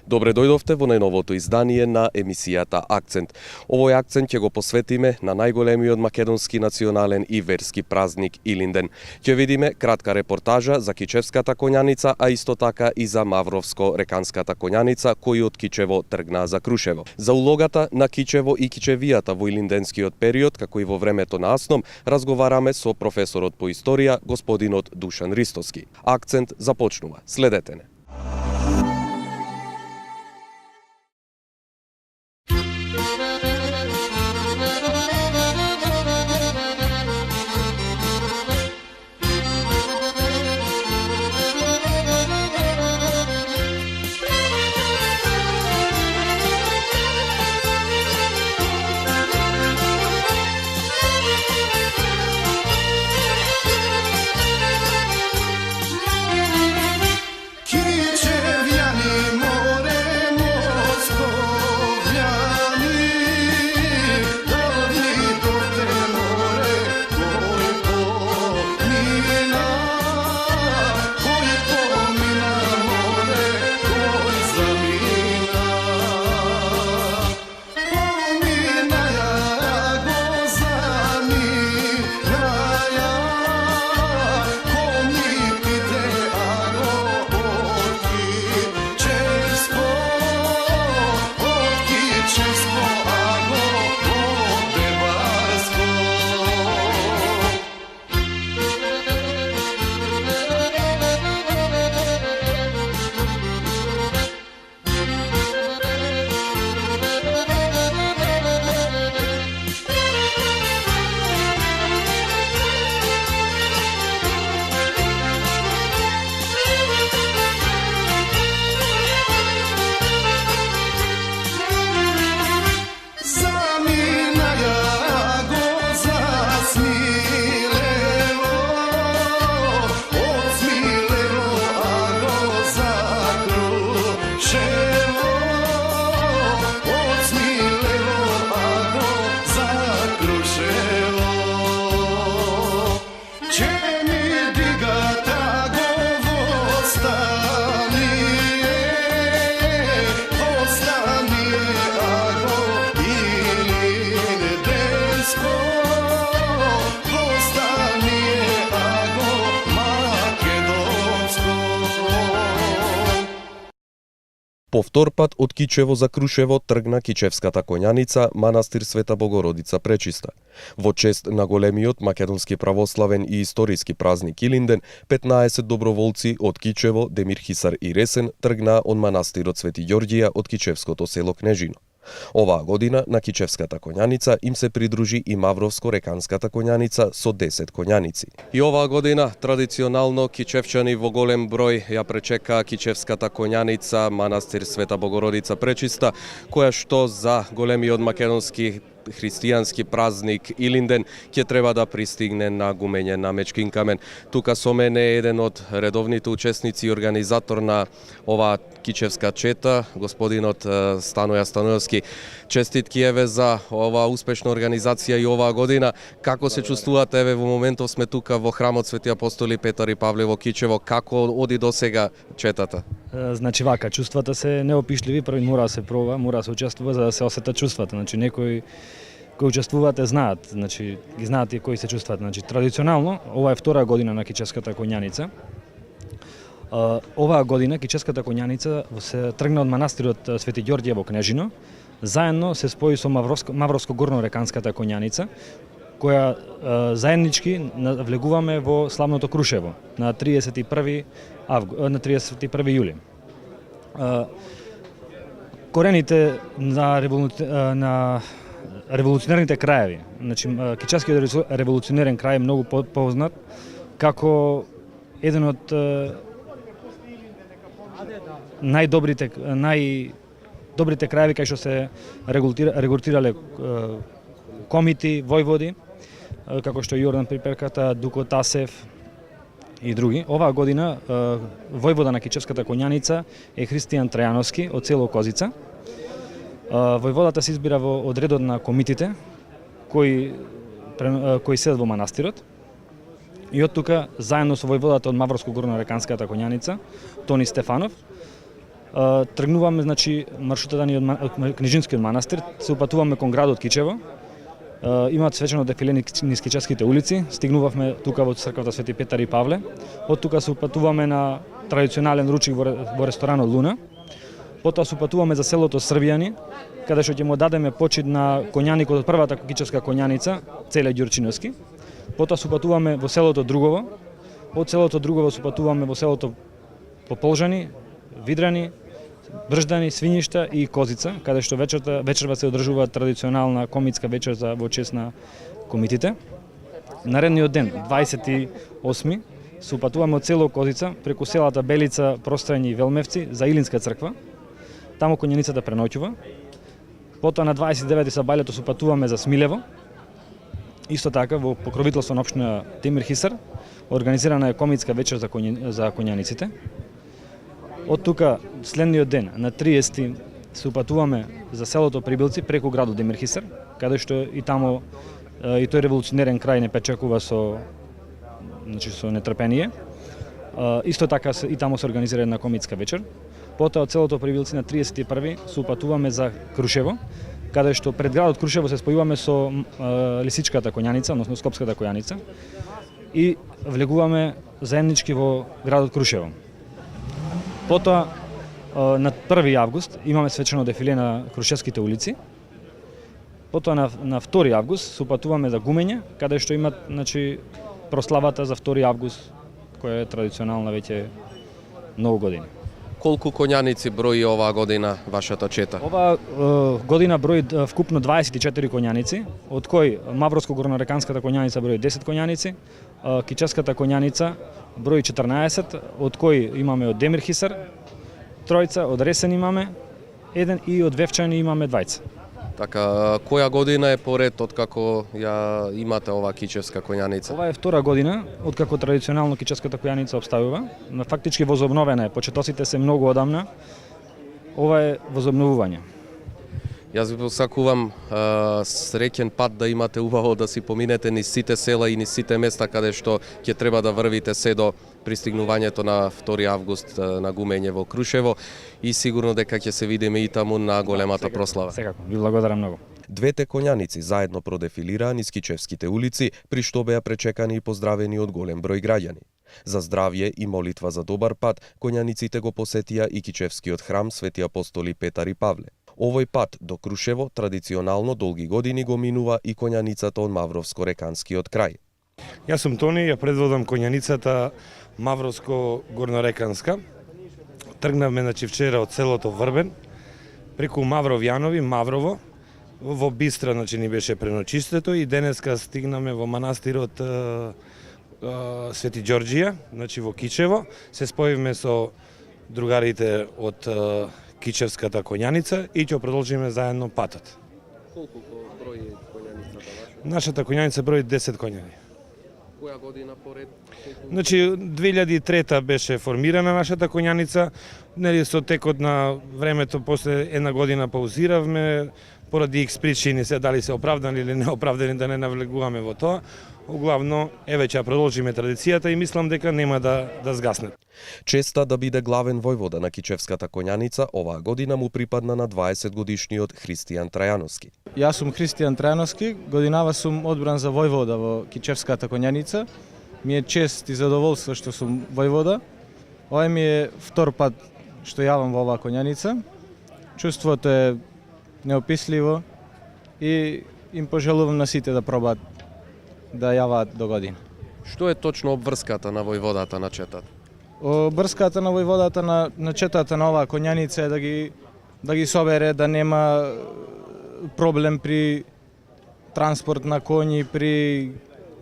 Добре дојдовте во најновото издание на емисијата Акцент. Овој акцент ќе го посветиме на најголемиот македонски национален и верски празник Илинден. Ќе видиме кратка репортажа за Кичевската конјаница, а исто така и за Мавровско-реканската конјаница, кои од Кичево тргнаа за Крушево. За улогата на Кичево и кичевијата во илинденскиот период, како и во времето на Асном, разговараме со професорот по историја, господинот Душан Ристовски. Акцент започнува. Следете не. Повтор пат од Кичево за Крушево тргна Кичевската конјаница, манастир Света Богородица Пречиста. Во чест на големиот македонски православен и историски празник Илинден, 15 доброволци од Кичево, Демир Хисар и Ресен тргнаа од манастирот Свети Ѓорѓија од Кичевското село Кнежино. Оваа година на Кичевската конјаница им се придружи и Мавровско-реканската конјаница со 10 конјаници. И оваа година традиционално кичевчани во голем број ја пречека Кичевската конјаница, манастир Света Богородица Пречиста, која што за големиот македонски христијански празник Илинден ќе треба да пристигне на гумење на Мечкин камен. Тука со мене е еден од редовните учесници и организатор на оваа кичевска чета, господинот Станоја Станојовски. Честитки еве за оваа успешна организација и оваа година. Како се чувствувате еве во моментов сме тука во храмот Свети апостоли Петар и Павле во Кичево, како оди до сега четата? Значи вака, чувствата се неопишливи, први мора да се пробува, мора да се учествува за да се осетат чувствата. Значи некои кои учествуваат знаат, значи ги знаат и кои се чувстват. Значи традиционално ова е втора година на Кичевската конјаница. Оваа година Кичевската конјаница се тргна од манастирот Свети Ѓорѓија во Кнежино, заедно се спои со Мавровско-горно-реканската конјаница, која заеднички влегуваме во славното Крушево на 31 јули. Корените на револуционерните краеви, значи Кичевскиот револуционерен крај е многу познат како еден од најдобрите краеви кај што се регрутирале комити, војводи, како што Јордан Приперката, Дуко Тасев и други. Оваа година војвода на Кичевската конјаница е Христијан Трајановски од село Козица. Војводата се избира од редот на комитите кои седат во манастирот. И од тука, заедно со војводата од Мавровско-Горно-Реканската конјаница, Тони Стефанов, тргнуваме, значи, маршрутата ни од Книжинскиот манастир, се упатуваме кон градот Кичево, имаат свечено дефиле низ Кичевските улици, стигнувавме тука во црквата Свети Петар и Павле, од тука се упатуваме на традиционален ручик во ресторанот Луна, потоа се упатуваме за селото Србијани, каде што ќе му дадеме почит на коњаникот од првата кичевска коњаница, Целе Ѓурчиновски. Потоа се упатуваме во селото Другово, од селото Другово се упатуваме во селото Пополжани, Видрани, Брждани, Свињишта и Козица, каде што вечерва се одржува традиционална комитска вечер во чест на комитите. Наредниот ден, 28 се упатуваме од село Козица преку селата Белица, Прострајни и Велмевци за Илинска црква. Таму коњаницата преноќува. Потоа на 29 са бајлето се упатуваме за Смилево. Исто така во покровителство на општина Темир Хисар организирана е комитска вечер за коњаниците. Од тука следниот ден на 30 се упатуваме за селото Прибилци преку градот Демир Хисар, каде што и таму и тој револуционерен крај не печекува со нетрпение. Исто така и таму се организира една комитска вечер. Потоа од селото Прибилци на 31 се упатуваме за Крушево, каде што пред градот Крушево се спојуваме со Лисичката коњаница, односно Скопската коњаница, и влегуваме заеднички во градот Крушево. Потоа на 1 август имаме свечено дефиле на Крушевските улици. Потоа на 2 август се упатуваме за Гумење, каде што имат, значи, прославата за 2 август, која е традиционална веќе многу години. Колку коњаници брои оваа година вашата чета? Оваа година брои вкупно 24 коњаници, од кои Мавровско-Горнореканската коњаница брои 10 коњаници, Кичевската коњаница брои 14, од кои имаме од Демир Хисар тројца, од Ресен имаме еден и од Вевчани имаме двајца. Така, која година е поред откако ја имате оваа кичевска коњаница? Ова е 2 година откако традиционално кичевската коњаница обставува. Фактички возобновена е, почетоците се многу одамна. Ова е возобновување. Јас ви посакувам среќен пат да имате, убаво да си поминете низ сите села и низ сите места каде што ќе треба да врвите се до пристигнувањето на 2 август на Гумење во Крушево и сигурно дека ќе се видиме и таму на големата прослава. Секако, ви благодарам многу. Двете коњаници заедно продефилираа низ Кичевските улици, при што беа пречекани и поздравени од голем број граѓани. За здравје и молитва за добар пат, коњаниците го посетија и Кичевскиот храм Свети апостоли Петар и Павле. Овој пат до Крушево традиционално долги години го минува и коњаницата од Мавровско-Реканскиот крај. Јас сум Тони, ја предводам коњаницата Мавровско-Горнореканска. Тргнавме, значи, вчера од селото Врбен, преку Мавровјанови, Маврово, во Бистра, значи, ни беше преночистето и денеска стигнаме во манастирот Свети Ѓорѓија, значи во Кичево. Се споивме со другарите од Кичевската коњаница и ќе продолжиме заедно патот. Колку брои коњаницата ваша? Нашата коњаница брои 10 коњани. Која година поред? Значи 2003 беше формирана нашата коњаница, нели со текот на времето после една година паузиравме поради икс причини, се дали се оправдани или неоправдани, да не навлегуваме во тоа. Углавно, еве ќе продолжиме традицијата и мислам дека нема да згасне. Честа да биде главен војвода на Кичевската коњаница, оваа година му припадна на 20 годишниот Христијан Трајановски. Јас сум Христијан Трајановски, годинава сум одбран за војвода во Кичевската коњаница. Ми е чест и задоволство што сум војвода. Ова ми е втор пат што јавам во оваа коњаница. Чувството е неописливо и им пожелувам на сите да пробаат да јаваат до година. Што е точно обврската на војводата на четата? Обврската на војводата на четата на оваа коњаница е да ги собере, да нема проблем при транспорт на коњи, при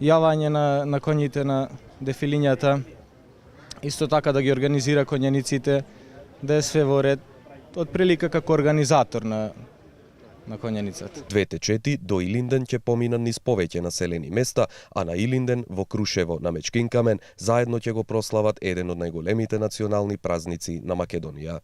јавање на коњите на дефилињата. Исто така да ги организира коњаниците, да е све во ред, од прилика како организатор на конјаницата. Двете чети до Илинден ќе поминат низ повеќе населени места, а на Илинден во Крушево на Мечкинкамен заедно ќе го прослават еден од најголемите национални празници на Македонија.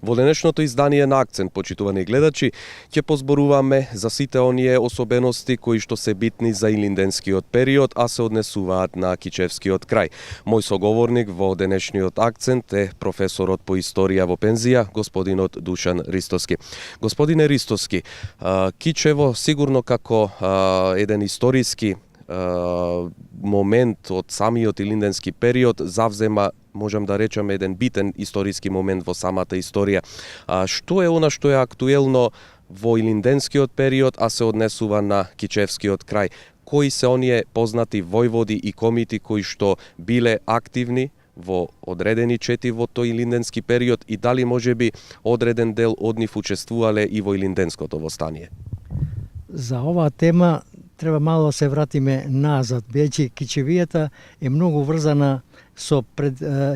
Во денешното издание на Акцент, почитувани гледачи, ќе позборуваме за сите оние особености кои што се битни за илинденскиот период, а се однесуваат на Кичевскиот крај. Мој соговорник во денешниот Акцент е професорот по историја во пензија, господинот Душан Ристоски. Господине Ристоски, Кичево сигурно како еден историски момент од самиот илинденски период завзема, можам да речам, еден битен историски момент во самата историја. Што е она што е актуелно во илинденскиот период, а се однесува на Кичевскиот крај? Кои се оние познати војводи и комити кои што биле активни во одредени чети во тој илинденски период и дали можеби одреден дел од нив учествувале и во илинденското востание? За оваа тема треба мало да се вратиме назад, бидејќи Кичевијата е многу врзана со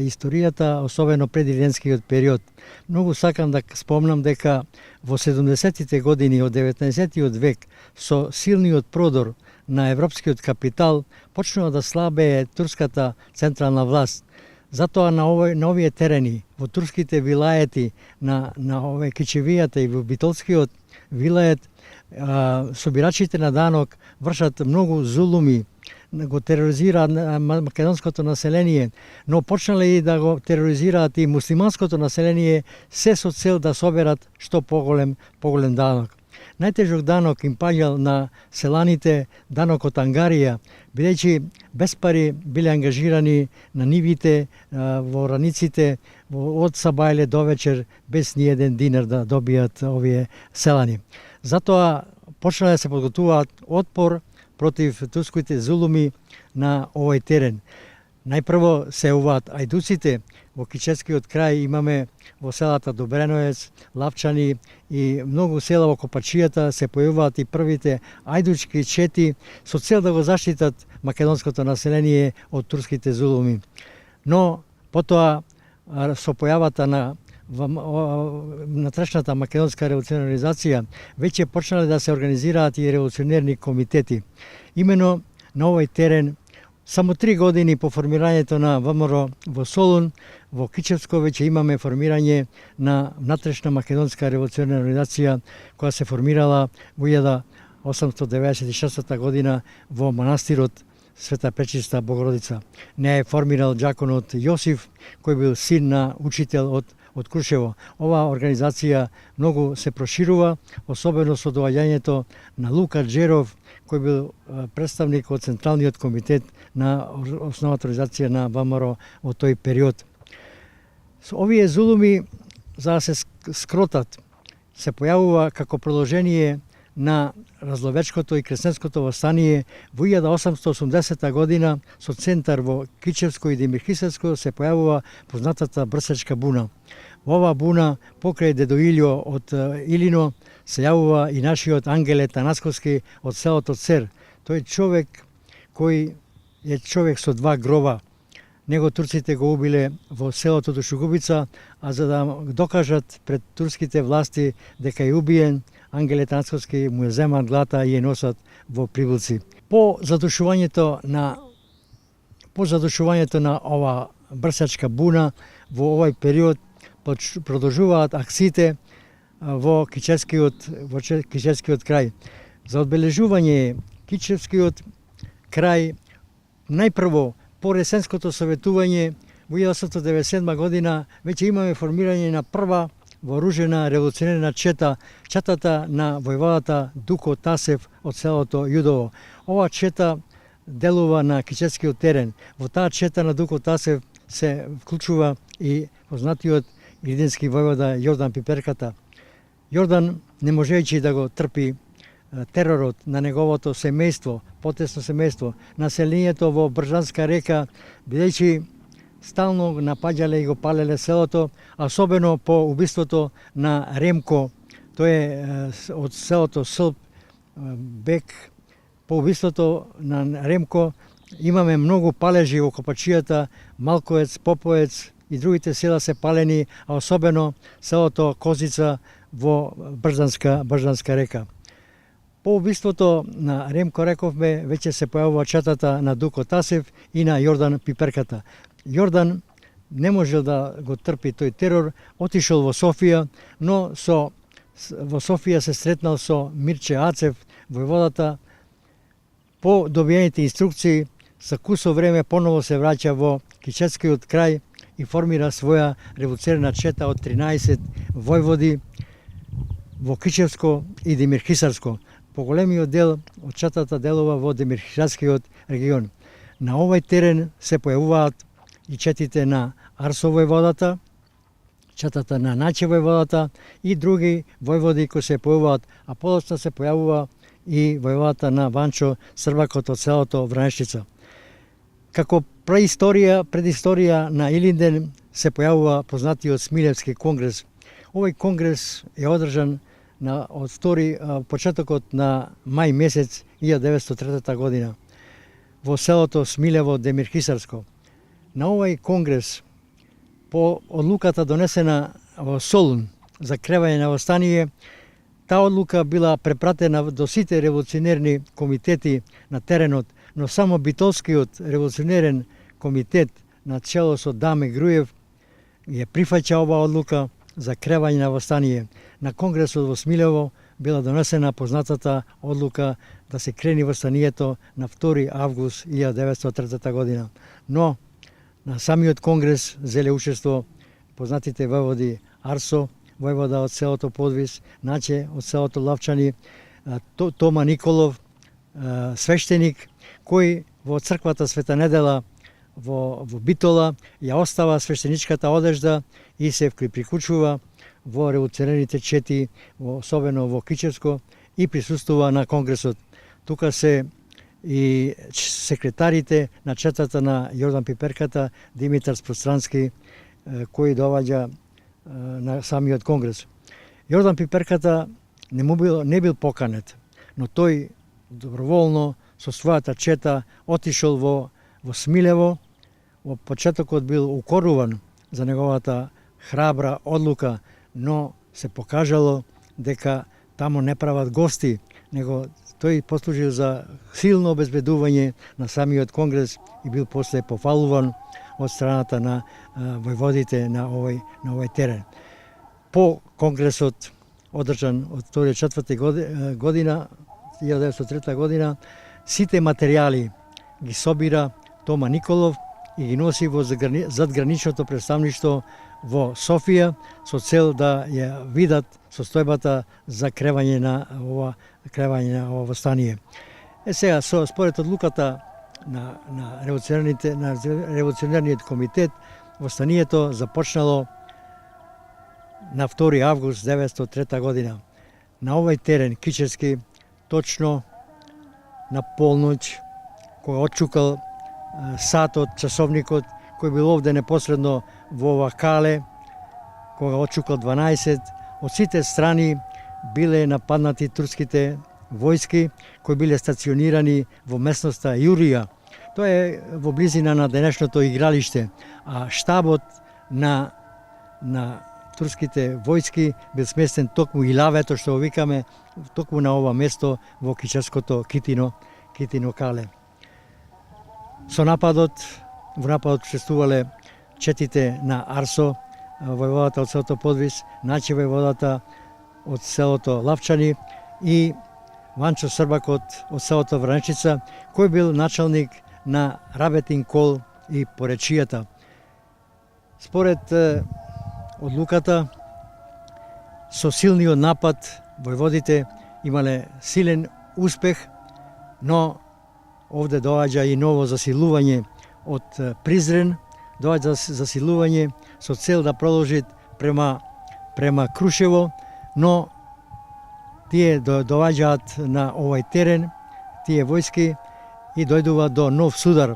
историјата, особено пред илинденскиот период. Многу сакам да спомнам дека во 70-тите години од 19-тиот век со силниот продор на европскиот капитал почнува да слабее турската централна власт. Затоа на овие терени, во турските вилаети, на овие Кичевијата и во Битолскиот вилает, собирачите на данок вршат многу зулуми, го тероризираат македонското население, но почнале и да го тероризираат и муслиманското население, се со цел да соберат што поголем данок. Најтежок данок им паѓал на селаните данокот ангарија, бидејќи без пари биле ангажирани на нивите, во раниците, од сабајле до вечер, без ни еден динар да добијат овие селани. Затоа почнале да се подготвуваат отпор против турските зулуми на овој терен. Најпрво се уваат ајдуците. Во Кичевскиот крај имаме во селата Добреноец, Лапчани и многу села во Копачијата се појавуваат и првите ајдучки чети со цел да го заштитат македонското население од турските зулуми. Но потоа со појавата на натрешната македонска револуционаризација веќе почнале да се организираат и револуционерни комитети. Имено на овој терен само 3 години по формирањето на ВМРО во Солун, во Кичевско веќе имаме формирање на внатрешна македонска револуционарна организација која се формирала во 1896 година во манастирот Света Пречиста Богородица. Не е формирал џаконот Јосиф, кој бил син на учител од Крушево. Оваа организација многу се проширува, особено со доаѓањето на Лука Джеров, кој бил представник од Централниот комитет на основната организација на ВМРО во тој период. Со овие зулуми, за да се скротат, се појавува како продолжение на разловечкото и кресенското востание во 1880 година со центар во Кичевско и Демирхисарско се појавува познатата Брсечка буна. Во оваа буна, покрај дедо Илјо од Илино, се јавува и нашиот Ангеле Танасковски од селото Цер. Тој човек кој е човек со 2 гроба. Него турците го убиле во селото Душугубица, а за да докажат пред турските власти дека е убиен, Ангеле Танасковски му ја земат глата и ја носат во Прибилци. По задушувањето на ова Брсачка буна во овој период продолжуваат акциите во Кичевскиот крај. За одбележување Кичевскиот крај, најпрво по Ресенското советување во 1897 година веќе имаме формирање на прва вооружена револуционерна чета, четата на војводата Дуко Тасев од селото Јудово. Ова чета делува на Кичевскиот терен. Во таа чета на Дуко Тасев се вклучува и познатиот илинденски војвода Јордан Пиперката. Јордан, не можејќи да го трпи теророт на неговото семејство, потесно семејство, населението во Бржанска река, бидејќи стално напаѓале и го палеле селото, особено по убиството на Ремко, тој е од селото Сълб Бек. По убиството на Ремко имаме многу палежи во Копачијата, Малковец, Поповец и другите села се палени, а особено селото Козица во Бржанска река. По убиството на Ремко, рековме, веќе се појавува четата на Дуко Тасев и на Јордан Пиперката. Јордан не можел да го трпи тој терор, отишол во Софија, но во Софија се сретнал со Мирче Ацев, војводата. По добиените инструкции, за кусо време поново се враќа во Кичевскиот крај и формира своја револуционерна чета од 13 војводи во Кичевско и Демирхисарско. Поголемиот дел од четата делува во Демирхисарскиот регион. На овој терен се појавуваат и четите на Арсо војводата, четата на Наче војводата и други војводи кои се појавуваат, а подоцна се појавува и војводата на Ванчо Србакот од селото Вранешчица. Како предисторија на Илинден се појавува познатиот Смилевски конгрес. Овој конгрес е одржан од почетокот на мај месец 1903 година во селото Смилево, Демирхисарско. На овој конгрес, по одлуката донесена во Солун за кревање на востание, таа одлука била препратена до сите револуционерни комитети на теренот, но само Битолскиот револуционерен комитет на чело со Даме Груев ја прифаќа оваа одлука за кревање на востание. На конгресот во Смилево била донесена познатата одлука да се крени востанието на 2 август 1903 година. Но на самиот конгрес зеле учество познатите војводи Арсо, војвода од селото Подвис, Наче од селото Лавчани, Тома Николов, свештеник, кој во црквата Света Недела во Битола ја остава свештеничката одежда и се приклучува во револуционерните чети, особено во Кичевско, и присуствува на конгресот. Тука се и секретарите на четата на Јордан Пиперката, Димитар Спространски, кој доаѓа на самиот конгрес. Јордан Пиперката не бил поканет, но тој доброволно со својата чета отишол во Смилево. Во почетокот бил укоруван за неговата храбра одлука, но се покажало дека таму не прават гости, него тој послужил за силно обезбедување на самиот конгрес и бил после пофалуван од страната на војводите на овој терен. По конгресот одржан од 1904 година, 1903 година, сите материјали ги собира Тома Николов и ги носи во задграничното представништво во Софија со цел да ја видат состојбата за кревање на ова восстание. Сега според одлуката на револуционерниот комитет, восстанието започнало на 2 август 1903 година. На овој терен Кичевски, точно на полноќ, кога отчукал сатот, часовникот, кој бил овде непосредно во ова кале, кога отчукал 12, од сите страни биле нападнати турските војски кои биле стационирани во местноста Јурија. Тоа е во близина на денешното игралиште, а штабот на турските војски бил сместен токму и лавето, што го викаме, токму на ова место во Кичевското Китино кале. Во нападот учествувале четите на Арсо, војводата од селото Подвис, Начи војводата од селото Лавчани и Ванчо Србакот од селото Вранечица, кој бил началник на Рабетин кол и поречијата. Според одлуката, со силниот напад војводите имале силен успех, но овде доаѓа и ново засилување од Призрен, доаѓа засилување со цел да продолжи према Крушево, но тие доаѓаат на овој терен, тие војски, и дојдува до нов судар.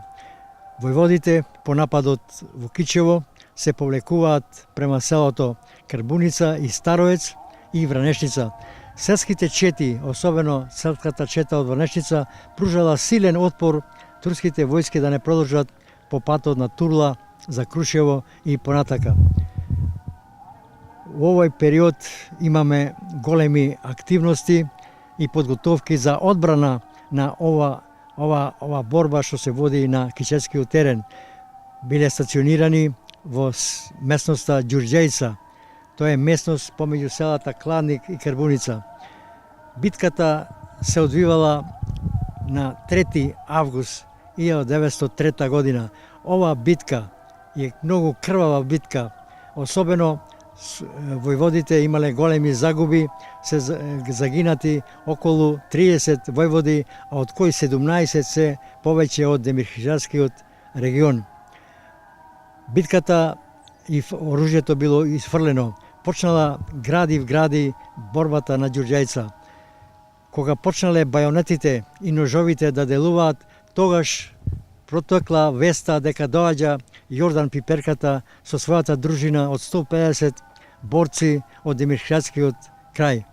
Војводите по нападот во Кичево се повлекуваат према селото Крбуница и Староец и Вранешница. Селските чети, особено селската чета од Вранешница, пружала силен отпор турските војски да не продолжат по патот на Турла за Крушево и понатака. Во овој период имаме големи активности и подготовки за одбрана на ова борба што се води на Кичевскиот терен. Биле стационирани во местноста Ѓурѓејца. Тоа е местност помеѓу селата Кладник и Крбуница. Битката се одвивала на 3 август 1903 година. Ова битка е многу крвава битка, особено војводите имале големи загуби, се загинати околу 30 војводи, а од кои 17 се повеќе од Демирхиджарскиот регион. Битката и оружјето било изфрлено. Почнала гради борбата на Ѓурѓејца. Кога почнале бајонетите и ножовите да делуваат, тогаш протекла веста дека доаѓа Јордан Пиперката со својата дружина од 150 борци од Демирхиджарскиот крај.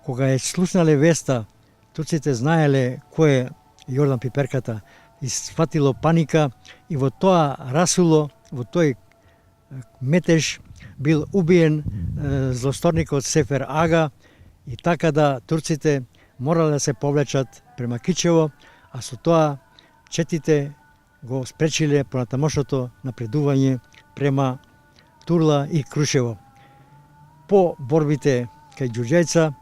Кога е слушнале веста, турците знаеле кој е Јордан Пиперката, и сфатило паника, и во тоа расуло, во тој метеж бил убиен злосторникот Сефер Ага, и така да турците морале да се повлечат према Кичево, а со тоа четите го спречиле понатамошното напредување према Турла и Крушево. По борбите кај Ѓурѓејца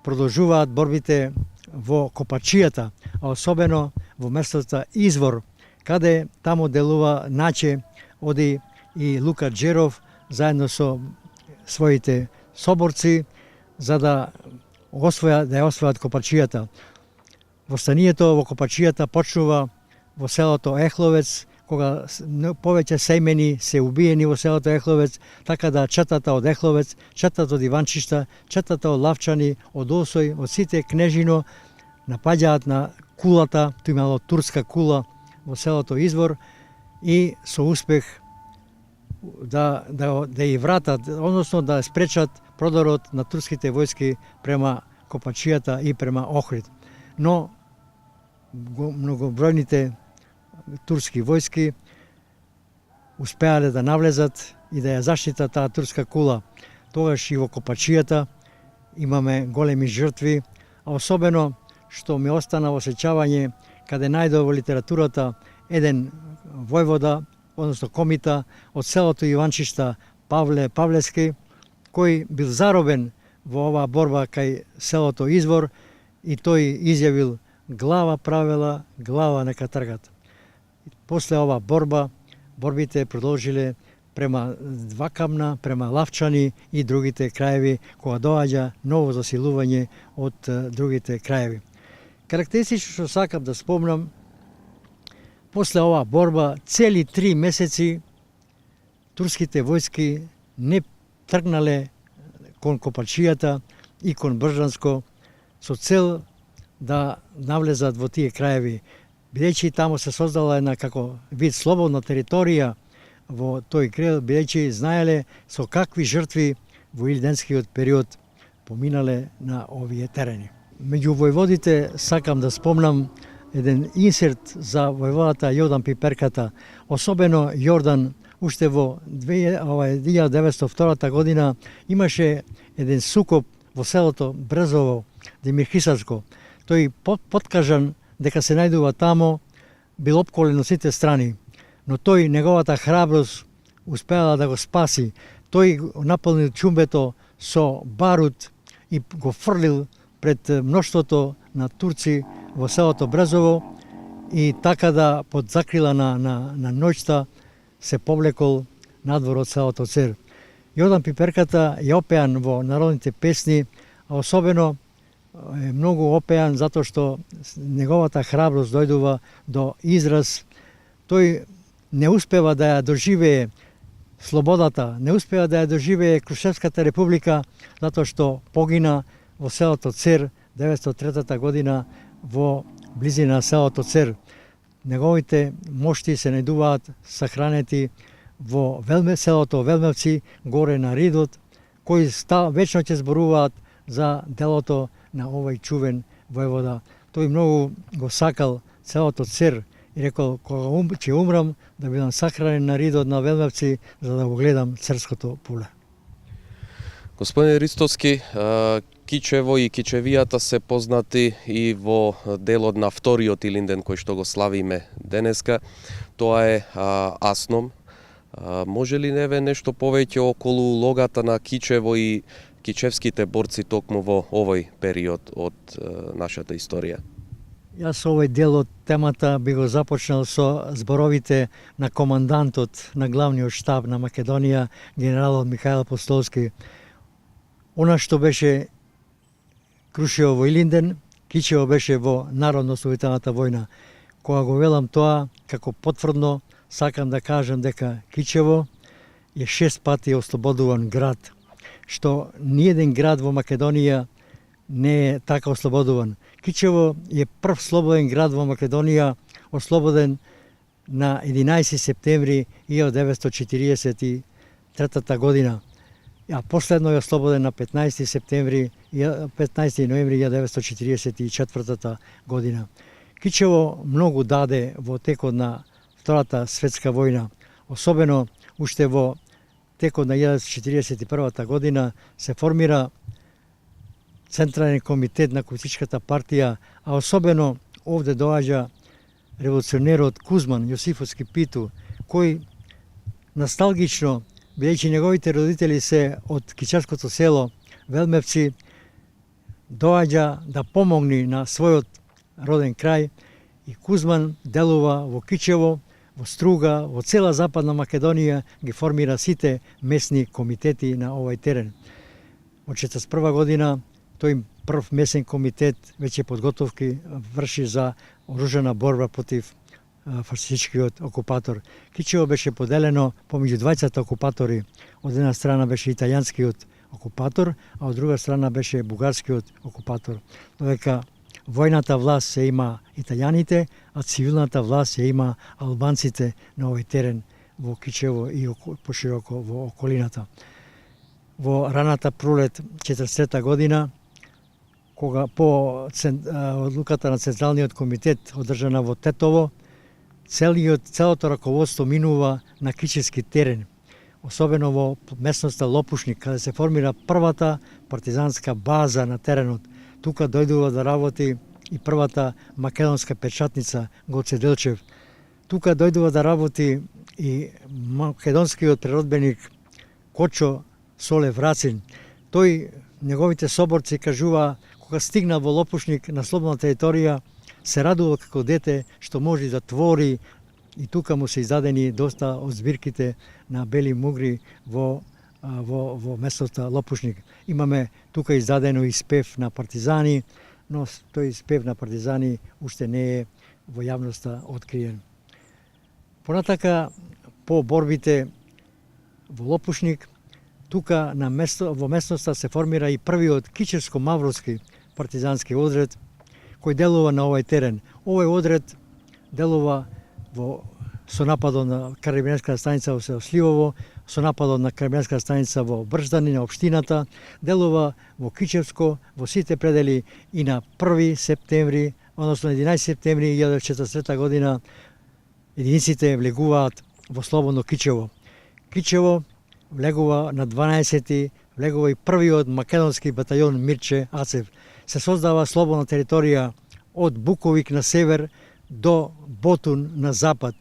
продолжуваат борбите во Копачијата, а особено во местото Извор, каде тамо делува Наче, оди и Лука Джеров заедно со своите соборци за да ја освојат Копачијата. Восстанието во Копачијата почнува во селото Ехловец, кога повеќе сејмени се убиени во селото Ехловец, така да четата од Ехловец, четата од Иванчишта, четата од Лавчани, од Осој, од сите кнежино напаѓаат на кулата, тој имало турска кула во селото Извор, и со успех да ја вратат, односно да спречат продорот на турските војски према Копачијата и према Охрид. Но многобројните турски војски успеале да навлезат и да ја заштитат таа турска кула. Тогаш и во Копачијата имаме големи жртви, а особено што ми остана во сеќавање каде најдов во литературата еден војвода, односно комита од селото Иванчишта Павле Павлевски, кој бил заробен во оваа борба кај селото Извор и тој изјавил глава правила, глава нека тргат. После оваа борбите продолжиле према Двакамна, према Лавчани и другите краеви, кога доаѓа ново засилување од другите краеви. Карактеристично што сакам да спомнам, после оваа борба, цели 3 месеци турските војски не тргнале кон Копачијата и кон Бржанско со цел да навлезат во тие краеви, бидејќи таму се создала една како вид слободна територија во тој крај, бидејќи знаеле со какви жртви во илиденскиот период поминале на овие терени. Меѓу војводите сакам да спомнам еден инсерт за војводата Јордан Пиперката, особено Јордан, уште во 1902 година имаше еден сукоп во селото Брезово, Демир Хисарско. Тој подкажан дека се најдува тамо, бил опколен од сите страни, но тој, неговата храброст, успеала да го спаси. Тој наполнил чумбето со барут и го фрлил пред мноштвото на турци во селото Брезово и така да под закрила на ноќта се повлекол надвор од селото Цер. Јордан Пиперката е опеан во народните песни, а особено е многу опеан затоа што неговата храброст дојдува до израз. Тој не успева да ја доживее слободата, не успева да ја доживее Крушевската република, затоа што погина во селото Цер 1903 година во близина на селото Цер. Неговите мошти се најдуваат сахранети во селото Велмевци, горе на Ридот, кои вечно ќе зборуваат за делото на овој чувен војвода. Тој многу го сакал селото Цер и рекол, кога ќе умрам, да бидам сахранен на Ридот на Велмевци, за да го гледам црското поле. Господин Ристовски, Кичево и Кичевијата се познати и во делот на вториот Илинден кој што го славиме денеска. Тоа е Асном. Може ли неве нешто повеќе околу улогата на Кичево и кичевските борци токму во овој период од нашата историја? Јас овој дел од темата би го започнал со зборовите на командантот на главниот штаб на Македонија, генералот Михаил Апостолски. Она што беше Крушево во Илинден, Кичево беше во Народно-освободителната војна. Кога го велам тоа, како потврдно, сакам да кажам дека Кичево е 6 пати ослободуван град, што ниеден град во Македонија не е така ослободуван. Кичево е прв слободен град во Македонија, ослободен на 11 септември 1943 година. А последно е ослободен на 15 ноември 1944 година. Кичево многу даде во текот на Втората светска војна, особено уште во текот на 1941 година се формира Централен комитет на Комунистичката партија, а особено овде доаѓа револуционерот Кузман Јосифовски Питу, кој носталгично, бидејќи неговите родители се од кичевското село Велмевци, доаѓа да помогне на својот роден крај и Кузман делува во Кичево, во Струга, во цела Западна Македонија, ги формира сите месни комитети на овој терен. Во 1941 година тој прв месен комитет веќе подготовки врши за оружена борба против фашистичкиот окупатор. Кичево беше поделено помеѓу двајцата окупатори. Од една страна беше италијанскиот окупатор, а од друга страна беше бугарскиот окупатор. Додека војната власт се има италијаните, а цивилната власт се има албанците на овој терен во Кичево и пошироко во околината. Во раната пролет 1943 година, кога по одлуката на Централниот комитет одржана во Тетово, целото раководство минува на кичевски терен, особено во местноста Лопушник, каде се формира првата партизанска база на теренот. Тука дојдува да работи и првата македонска печатница Гоце Делчев. Тука дојдува да работи и македонскиот природбеник Кочо Солев Рацин. Тој, неговите соборци кажува, кога стигна во Лопушник на слободна територија, се радува како дете што може да твори, и тука му се издадени доста од збирките на Бели Мугри во местоста Лопушник. Имаме тука издадено и спев на партизани, но тој спев на партизани уште не е во јавноста откриен. Понатака, по борбите во Лопушник, тука во местноста се формира и првиот кичевско-мавровски партизански одред кој делува на овој терен. Овој одред делува со нападот на карабинерска станица во село Сливово, со нападот на карабинерска станица во Брждани, на општината, делува во Кичевско, во сите предели и на 1 септември, односно 11 септември 1943 година, единиците влегуваат во слободно Кичево. Кичево влегува на 12-ти, влегува и првиот македонски батајон Мирче Ацев. Се создава слободна територија од Буковик на север до Ботун на запад.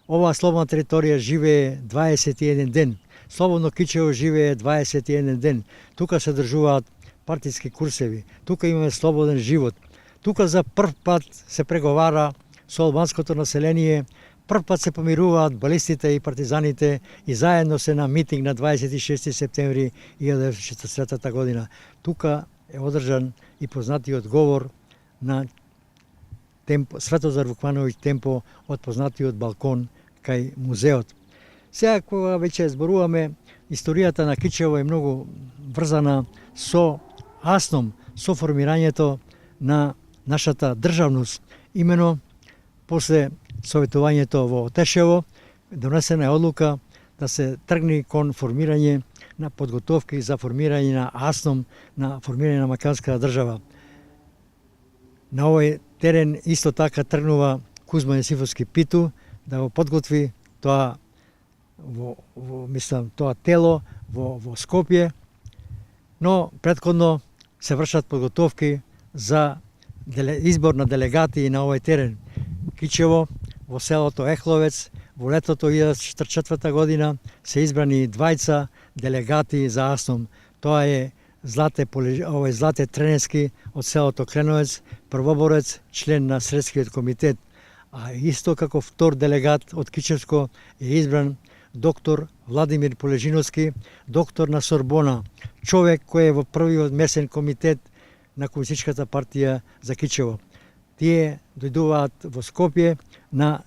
Оваа слободна територија живее 21 ден. Слободно Кичево живее 21 ден. Тука се држуваат партиски курсеви. Тука имаме слободен живот. Тука за прв пат се преговара со албанското население, прв пат се помируваат балистите и партизаните и заедно се на митинг на 26 септември 1943 година. Тука е одржан и познатиот говор на Светозар Вукмановиќ Темпо од познатиот балкон кај музеот. Сега кога веќе зборуваме, историјата на Кичево е многу врзана со Асном, со формирањето на нашата државност. Имено после советувањето во Тешево донесена е одлука да се тргне кон формирање на подготовки за формирање на Асном, на формирање на македонска држава. На овој терен исто така тргнува Кузма Јосифовски Питу да го подготви тоа тоа тело во Скопје, но претходно се вршат подготовки за избор на делегати на овој терен. Кичево, во селото Ехловец, во летото 1944 година се избрани двајца делегати за Асном. Тоа е Злате Тренески од селото Кленовец, првоборец, член на Средскиот комитет. А исто како втор делегат од Кичевско е избран доктор Владимир Полежиновски, доктор на Сорбона, човек кој е во првиот месен комитет на Комунистичката партија за Кичево. Тие дојдуваат во Скопје,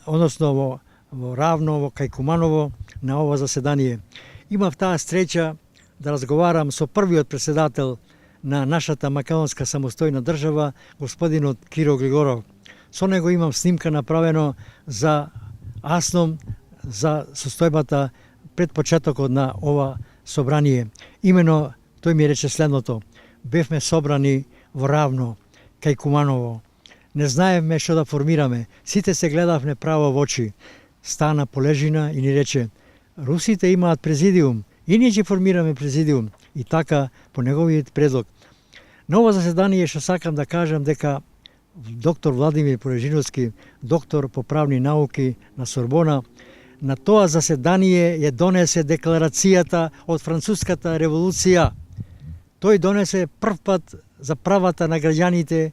односно во Равно, во Кајкуманово, на ова заседание. Имав таа среќа да разговарам со првиот председател на нашата македонска самостојна држава, господинот Киро Григоров. Со него имам снимка направено за Асном, за состојбата пред почетокот на ова собрание. Имено тој ми рече следното: бевме собрани во Равно, кај Куманово. Не знаевме што да формираме. Сите се гледавме право во очи. Стана Полежина и ни рече: русите имаат президиум, и ние ќе формираме президиум. И така по неговиот предлог. На ова заседание што сакам да кажам дека доктор Владимир Полежиновски, доктор по правни науки на Сорбона, на тоа заседание ја донесе декларацијата од Француската револуција. Тој донесе прв пат за правата на граѓаните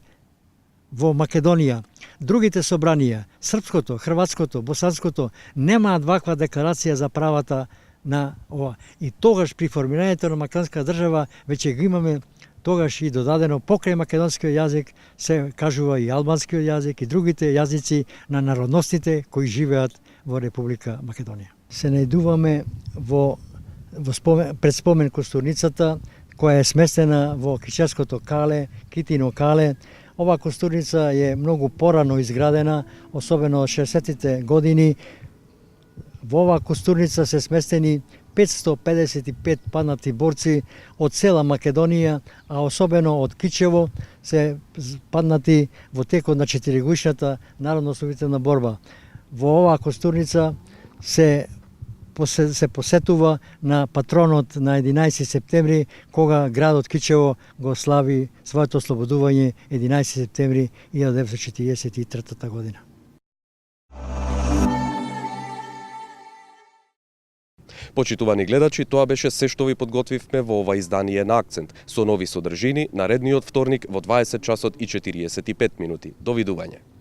во Македонија. Другите собранија, српското, хрватското, босанското, немаат ваква декларација за правата на ова. И тогаш при формирањето на македонска држава веќе го имаме тогаш и додадено покрај македонскиот јазик се кажува и албанскиот јазик и другите јазици на народностите кои живеат во Република Македонија. Се најдуваме пред спомен костурницата која е сместена во Кичевското кале, Китино кале. Ова костурница е многу порано изградена, особено од 60-тите години. Во оваа костурница се сместени 555 паднати борци од цела Македонија, а особено од Кичево се паднати во текот на 4-годишната народно-ослободителна борба. Во оваа костурница се се посетува на патронот на 11 септември, кога градот Кичево го слави своето ослободување 11 септември 1943 година. Почитувани гледачи, тоа беше се што ви подготвивме во ова издание на Акцент, со нови содржини наредниот вторник во 20 часот и 45 минути. Довидување.